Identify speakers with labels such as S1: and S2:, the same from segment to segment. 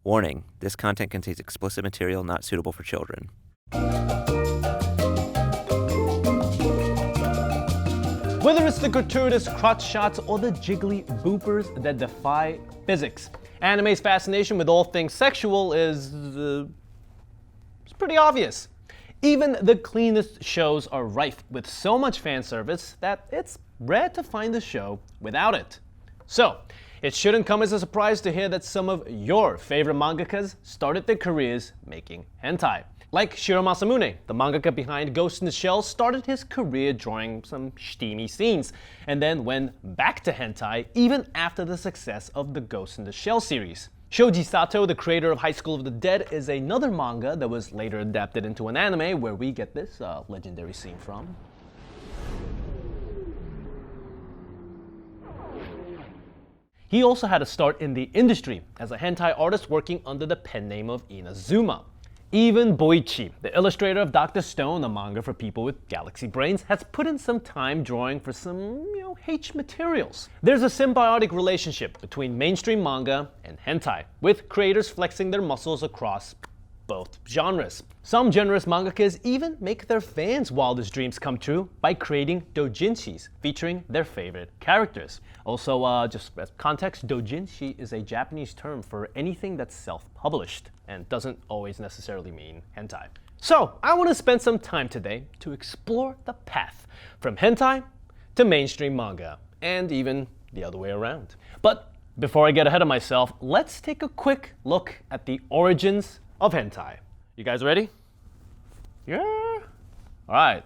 S1: Warning, this content contains explicit material not suitable for children.
S2: Whether it's the gratuitous crotch shots or the jiggly boopers that defy physics, anime's fascination with all things sexual is it's pretty obvious. Even the cleanest shows are rife with so much fan service that it's rare to find a show without it. So, it shouldn't come as a surprise to hear that some of your favorite mangakas started their careers making hentai. Like Shiro Masamune, the mangaka behind Ghost in the Shell, started his career drawing some steamy scenes, and then went back to hentai even after the success of the Ghost in the Shell series. Shoji Sato, the creator of High School of the Dead, is another manga that was later adapted into an anime where we get this legendary scene from. He also had a start in the industry as a hentai artist working under the pen name of Inazuma. Even Boichi, the illustrator of Dr. Stone, a manga for people with galaxy brains, has put in some time drawing for some, H materials. There's a symbiotic relationship between mainstream manga and hentai, with creators flexing their muscles across both genres. Some generous mangakas even make their fans' wildest dreams come true by creating doujinshis featuring their favorite characters. Also, just as context, doujinshi is a Japanese term for anything that's self-published and doesn't always necessarily mean hentai. So, I want to spend some time today to explore the path from hentai to mainstream manga, and even the other way around. But before I get ahead of myself, let's take a quick look at the origins of hentai. You guys ready? Yeah? Alright,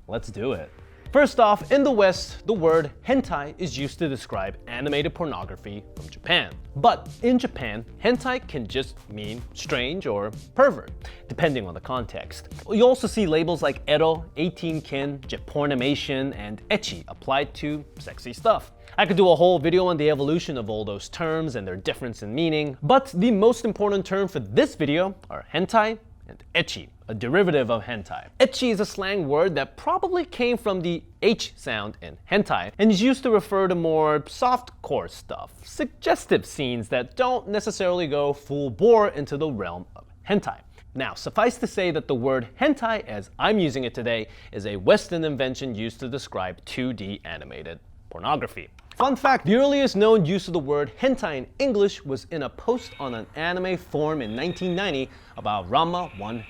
S2: let's do it. First off, in the West, the word hentai is used to describe animated pornography from Japan. But in Japan, hentai can just mean strange or pervert, depending on the context. You also see labels like ero, 18-kin, Japornimation, and ecchi applied to sexy stuff. I could do a whole video on the evolution of all those terms and their difference in meaning, but the most important term for this video are hentai and ecchi, a derivative of hentai. Ecchi is a slang word that probably came from the H sound in hentai and is used to refer to more soft-core stuff, suggestive scenes that don't necessarily go full bore into the realm of hentai. Now, suffice to say that the word hentai, as I'm using it today, is a Western invention used to describe 2D animated pornography. Fun fact, the earliest known use of the word hentai in English was in a post on an anime forum in 1990 about Ranma 1/2.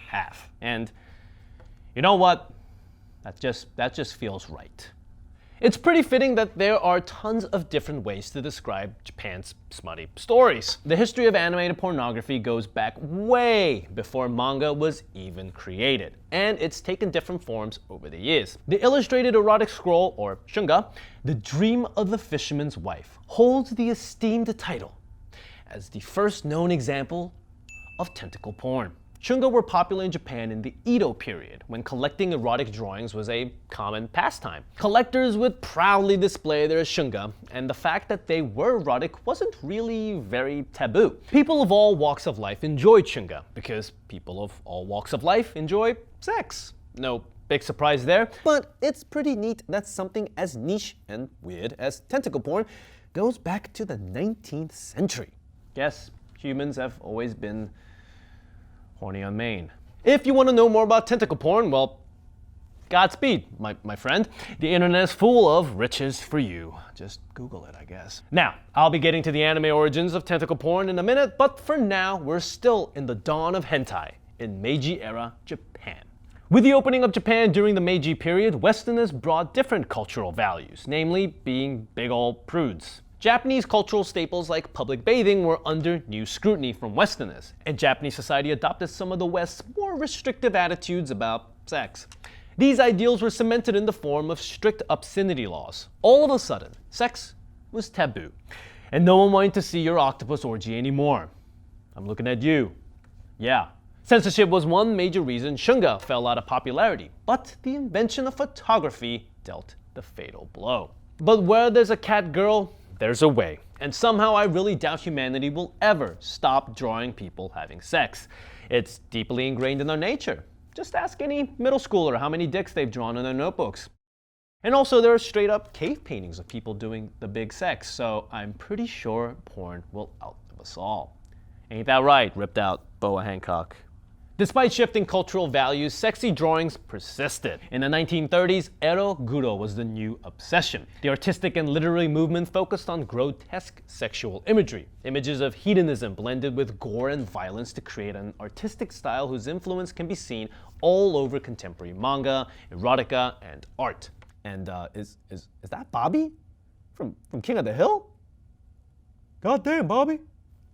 S2: And you know what? That just feels right. It's pretty fitting that there are tons of different ways to describe Japan's smutty stories. The history of animated pornography goes back way before manga was even created, and it's taken different forms over the years. The illustrated erotic scroll, or shunga, The Dream of the Fisherman's Wife, holds the esteemed title as the first known example of tentacle porn. Shunga were popular in Japan in the Edo period, when collecting erotic drawings was a common pastime. Collectors would proudly display their shunga, and the fact that they were erotic wasn't really very taboo. People of all walks of life enjoyed shunga, because people of all walks of life enjoy sex. No big surprise there, but it's pretty neat that something as niche and weird as tentacle porn goes back to the 19th century. Yes, humans have always been horny on main. If you want to know more about tentacle porn, well, Godspeed, my friend. The internet is full of riches for you. Just Google it, I guess. Now, I'll be getting to the anime origins of tentacle porn in a minute, but for now, we're still in the dawn of hentai in Meiji-era Japan. With the opening of Japan during the Meiji period, Westerners brought different cultural values, namely being big ol' prudes. Japanese cultural staples like public bathing were under new scrutiny from Westerners, and Japanese society adopted some of the West's more restrictive attitudes about sex. These ideals were cemented in the form of strict obscenity laws. All of a sudden, sex was taboo, and no one wanted to see your octopus orgy anymore. I'm looking at you. Yeah. Censorship was one major reason shunga fell out of popularity, but the invention of photography dealt the fatal blow. But where there's a cat girl, there's a way. And somehow I really doubt humanity will ever stop drawing people having sex. It's deeply ingrained in our nature. Just ask any middle schooler how many dicks they've drawn in their notebooks. And also there are straight up cave paintings of people doing the big sex, so I'm pretty sure porn will outlive us all. Ain't that right, ripped out Boa Hancock? Despite shifting cultural values, sexy drawings persisted. In the 1930s, ero-guro was the new obsession. The artistic and literary movement focused on grotesque sexual imagery, images of hedonism blended with gore and violence to create an artistic style whose influence can be seen all over contemporary manga, erotica, and art. And is that Bobby? From King of the Hill? God damn, Bobby.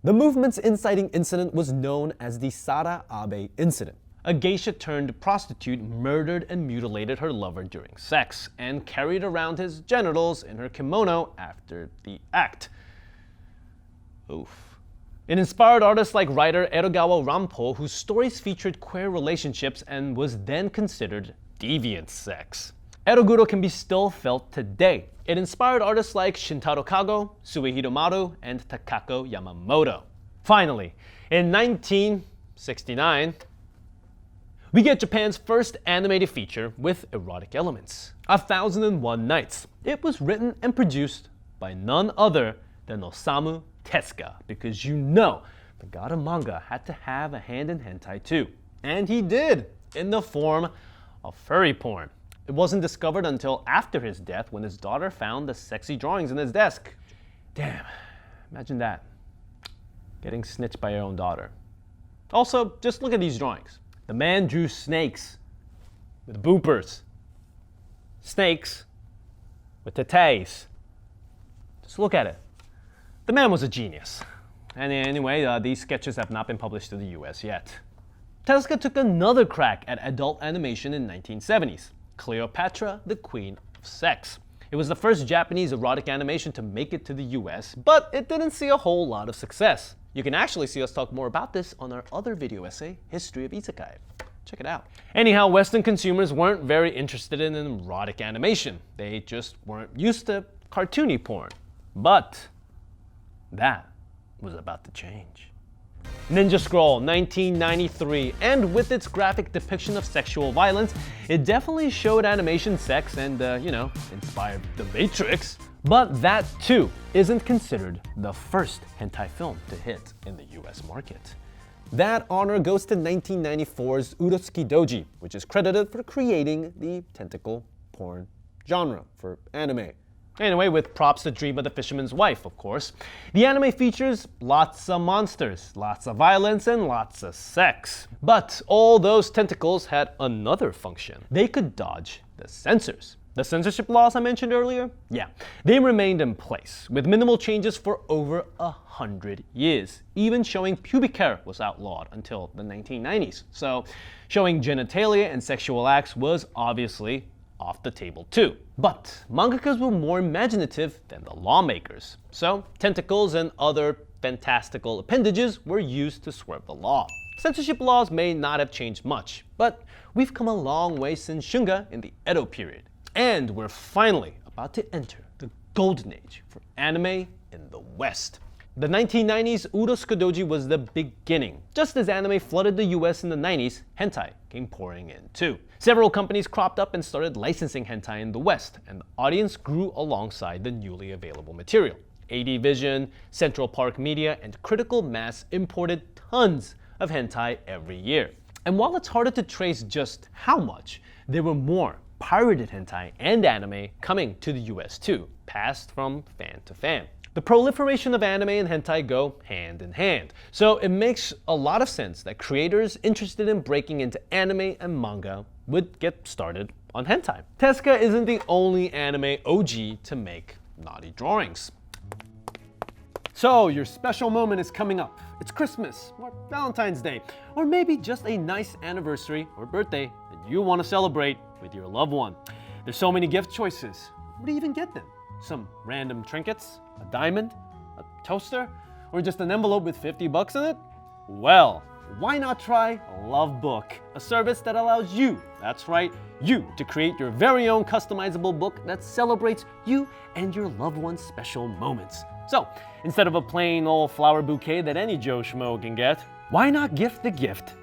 S2: The movement's inciting incident was known as the Sara Abe incident. A geisha turned prostitute murdered and mutilated her lover during sex and carried around his genitals in her kimono after the act. Oof. It inspired artists like writer Edogawa Rampo, whose stories featured queer relationships and was then considered deviant sex. Ero-guro can be still felt today. It inspired artists like Shintaro Kago, Suehiro Maru, and Takako Yamamoto. Finally, in 1969, we get Japan's first animated feature with erotic elements, 1001 Nights. It was written and produced by none other than Osamu Tezuka, because you know the god of manga had to have a hand in hentai too. And he did, in the form of furry porn. It wasn't discovered until after his death when his daughter found the sexy drawings in his desk. Damn, imagine that. Getting snitched by your own daughter. Also, just look at these drawings. The man drew snakes with boopers. Snakes with tetes. Just look at it. The man was a genius. And anyway, these sketches have not been published to the US yet. Tezuka took another crack at adult animation in the 1970s. Cleopatra, the Queen of Sex. It was the first Japanese erotic animation to make it to the US, but it didn't see a whole lot of success. You can actually see us talk more about this on our other video essay, History of Isekai. Check it out. Anyhow, Western consumers weren't very interested in erotic animation. They just weren't used to cartoony porn. But that was about to change. Ninja Scroll, 1993, and with its graphic depiction of sexual violence, it definitely showed animation sex and, inspired The Matrix. But that, too, isn't considered the first hentai film to hit in the US market. That honor goes to 1994's Urotsuki Doji, which is credited for creating the tentacle porn genre for anime. Anyway, with props to Dream of the Fisherman's Wife, of course. The anime features lots of monsters, lots of violence, and lots of sex. But all those tentacles had another function. They could dodge the censors. The censorship laws I mentioned earlier? Yeah, they remained in place, with minimal changes for over 100 years. Even showing pubic hair was outlawed until the 1990s. So, showing genitalia and sexual acts was obviously off the table too. But mangakas were more imaginative than the lawmakers. So tentacles and other fantastical appendages were used to swerve the law. Censorship laws may not have changed much, but we've come a long way since Shunga in the Edo period. And we're finally about to enter the golden age for anime in the West. The 1990s Urotsuki Doji was the beginning. Just as anime flooded the US in the 90s, hentai came pouring in too. Several companies cropped up and started licensing hentai in the West, and the audience grew alongside the newly available material. AD Vision, Central Park Media, and Critical Mass imported tons of hentai every year. And while it's harder to trace just how much, there were more pirated hentai and anime coming to the US too, passed from fan to fan. The proliferation of anime and hentai go hand in hand, so it makes a lot of sense that creators interested in breaking into anime and manga would get started on hentai. Tezuka isn't the only anime OG to make naughty drawings. So your special moment is coming up. It's Christmas, or Valentine's Day, or maybe just a nice anniversary or birthday that you want to celebrate with your loved one. There's so many gift choices. What do you even get them? Some random trinkets? A diamond? A toaster? Or just an envelope with $50 in it? Well, why not try Lovebook, a service that allows you, that's right, you, to create your very own customizable book that celebrates you and your loved one's special moments. So, instead of a plain old flower bouquet that any Joe Schmo can get, why not gift the gift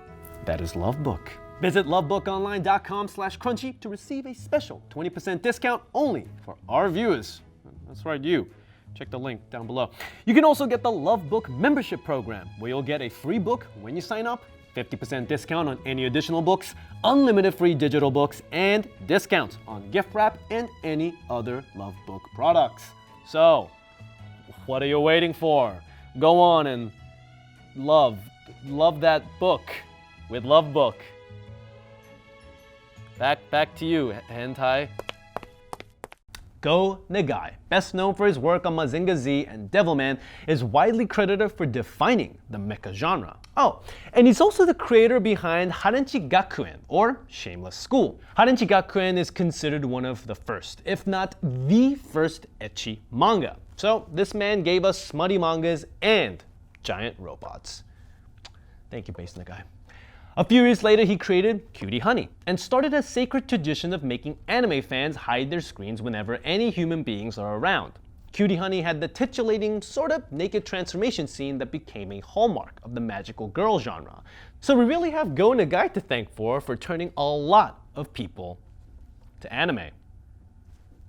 S2: that is Lovebook? Visit lovebookonline.com/crunchy to receive a special 20% discount only for our viewers. That's right, you. Check the link down below. You can also get the Love Book membership program, where you'll get a free book when you sign up, 50% discount on any additional books, unlimited free digital books, and discounts on gift wrap and any other Love Book products. So, what are you waiting for? Go on and love that book with Love Book. Back to you, Hentai. Go Nagai, best known for his work on Mazinga Z and Devilman, is widely credited for defining the mecha genre. Oh, and he's also the creator behind Harenchi Gakuen, or Shameless School. Harenchi Gakuen is considered one of the first, if not the first ecchi manga. So this man gave us smutty mangas and giant robots. Thank you, Base Nagai. A few years later, he created Cutie Honey and started a sacred tradition of making anime fans hide their screens whenever any human beings are around. Cutie Honey had the titillating, sort of naked transformation scene that became a hallmark of the magical girl genre. So we really have Go Nagai to thank for turning a lot of people to anime.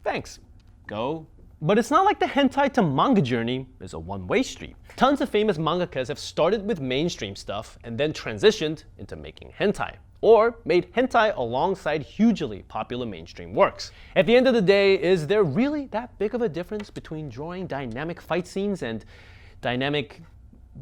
S2: Thanks, Go. But it's not like the hentai to manga journey is a one-way street. Tons of famous mangakas have started with mainstream stuff and then transitioned into making hentai, or made hentai alongside hugely popular mainstream works. At the end of the day, is there really that big of a difference between drawing dynamic fight scenes and dynamic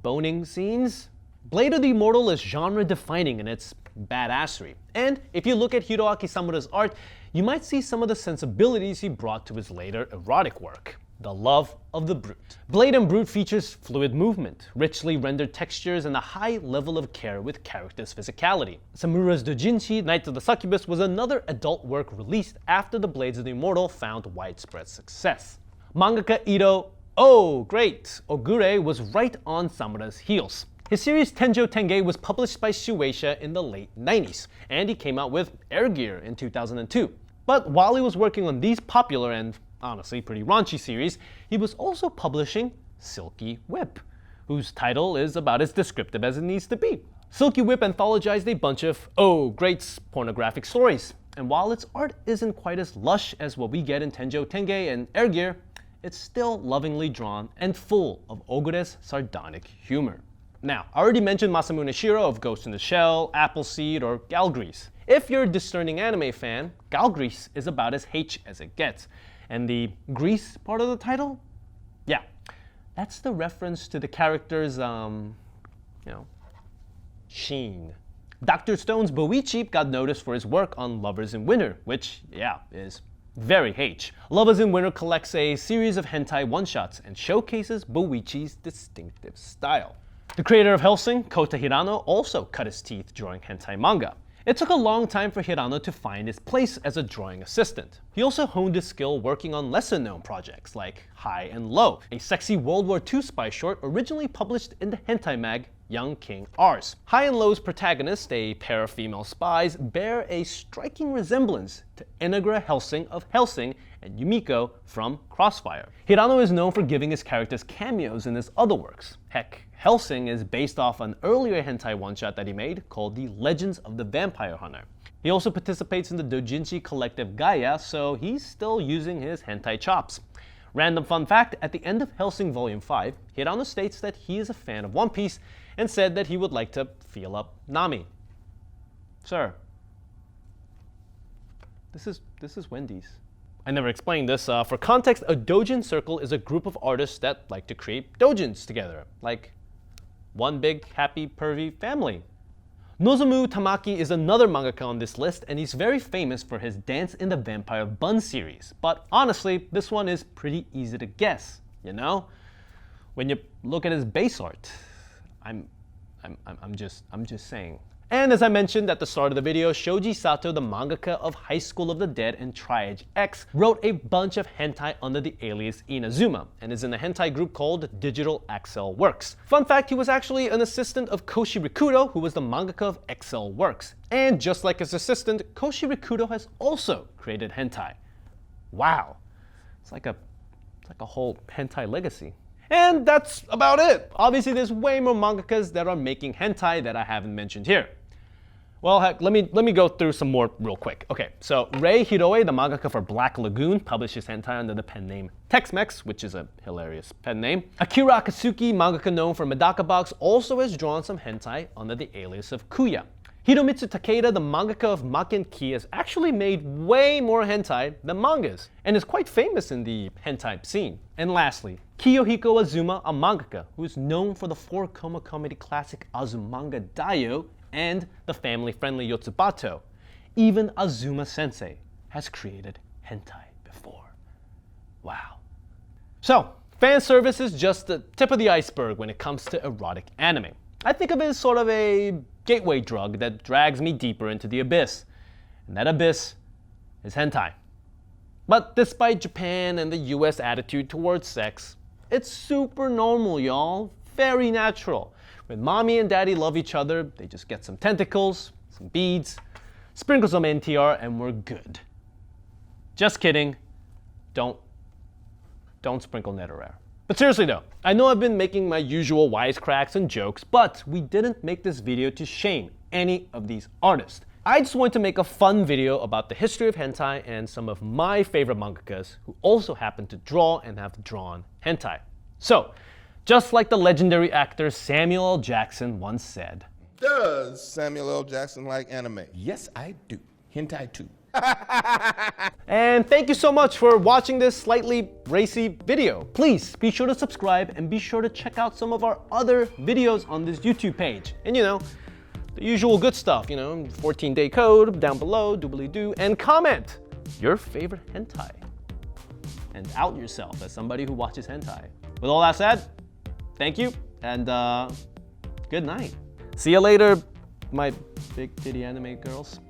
S2: boning scenes? Blade of the Immortal is genre-defining in its badassery. And if you look at Hiroaki Samura's art, you might see some of the sensibilities he brought to his later erotic work. The love of the brute. Blade and Brute features fluid movement, richly rendered textures, and a high level of care with characters' physicality. Samura's Dojinshi, Night of the Succubus, was another adult work released after the Blades of the Immortal found widespread success. Mangaka Ito, oh great, Ogure was right on Samura's heels. His series Tenjo Tenge was published by Shueisha in the late 90s, and he came out with Air Gear in 2002. But while he was working on these popular and honestly pretty raunchy series, he was also publishing Silky Whip, whose title is about as descriptive as it needs to be. Silky Whip anthologized a bunch of, oh great, pornographic stories. And while its art isn't quite as lush as what we get in Tenjo Tenge and Air Gear, it's still lovingly drawn and full of Ogure's sardonic humor. Now, I already mentioned Masamune Shirow of Ghost in the Shell, Appleseed, or Galgrease. If you're a discerning anime fan, Galgrease is about as H as it gets. And the Grease part of the title? Yeah, that's the reference to the character's, sheen. Dr. Stone's Boichi got noticed for his work on Lovers in Winter, which, yeah, is very H. Lovers in Winter collects a series of hentai one-shots and showcases Boichi's distinctive style. The creator of Hellsing, Kota Hirano, also cut his teeth drawing hentai manga. It took a long time for Hirano to find his place as a drawing assistant. He also honed his skill working on lesser-known projects like High and Low, a sexy World War II spy short originally published in the hentai mag Young King Rs. High and Low's protagonist, a pair of female spies, bear a striking resemblance to Inagra Hellsing of Hellsing and Yumiko from Crossfire. Hirano is known for giving his characters cameos in his other works. Heck, Hellsing is based off an earlier hentai one-shot that he made called The Legends of the Vampire Hunter. He also participates in the doujinshi collective Gaia, so he's still using his hentai chops. Random fun fact, at the end of Hellsing Volume 5, Hirano states that he is a fan of One Piece and said that he would like to feel up Nami. Sir, this is Wendy's. I never explained this. For context, a doujin circle is a group of artists that like to create doujins together, like one big, happy, pervy family. Nozomu Tamaki is another mangaka on this list, and he's very famous for his Dance in the Vampire Bun series. But honestly, this one is pretty easy to guess, you know? When you look at his base art, I'm just saying. And as I mentioned at the start of the video, Shoji Sato, the mangaka of High School of the Dead and Triage X, wrote a bunch of hentai under the alias Inazuma, and is in a hentai group called Digital Axel Works. Fun fact, he was actually an assistant of Koshi Rikudo, who was the mangaka of Excel Works. And just like his assistant, Koshi Rikudo has also created hentai. Wow, it's like a whole hentai legacy. And that's about it. Obviously, there's way more mangakas that are making hentai that I haven't mentioned here. Well, heck, let me go through some more real quick. Okay, so Rei Hiroe, the mangaka for Black Lagoon, publishes hentai under the pen name Tex-Mex, which is a hilarious pen name. Akira Akatsuki, mangaka known for Medaka Box, also has drawn some hentai under the alias of Kuya. Hiromitsu Takeda, the mangaka of Maken Ki, has actually made way more hentai than mangas, and is quite famous in the hentai scene. And lastly, Kiyohiko Azuma, a mangaka who is known for the 4-koma comedy classic Azumanga Daioh and the family-friendly Yotsubato. Even Azuma-sensei has created hentai before. Wow. So, fan service is just the tip of the iceberg when it comes to erotic anime. I think of it as sort of a gateway drug that drags me deeper into the abyss. And that abyss is hentai. But despite Japan and the US attitude towards sex, it's super normal, y'all. Very natural. When mommy and daddy love each other, they just get some tentacles, some beads, sprinkle some NTR, and we're good. Just kidding. Don't sprinkle Netherare. But seriously though, I know I've been making my usual wisecracks and jokes, but we didn't make this video to shame any of these artists. I just wanted to make a fun video about the history of hentai and some of my favorite mangakas who also happen to draw and have drawn hentai. So, just like the legendary actor Samuel L. Jackson once said,
S3: Does Samuel L. Jackson like anime?
S4: Yes, I do. Hentai too.
S2: And thank you so much for watching this slightly racy video. Please be sure to subscribe and be sure to check out some of our other videos on this YouTube page. And you know, the usual good stuff, 14-day code down below, doobly-doo, and comment your favorite hentai. And out yourself as somebody who watches hentai. With all that said, thank you, and good night. See you later, my big titty anime girls.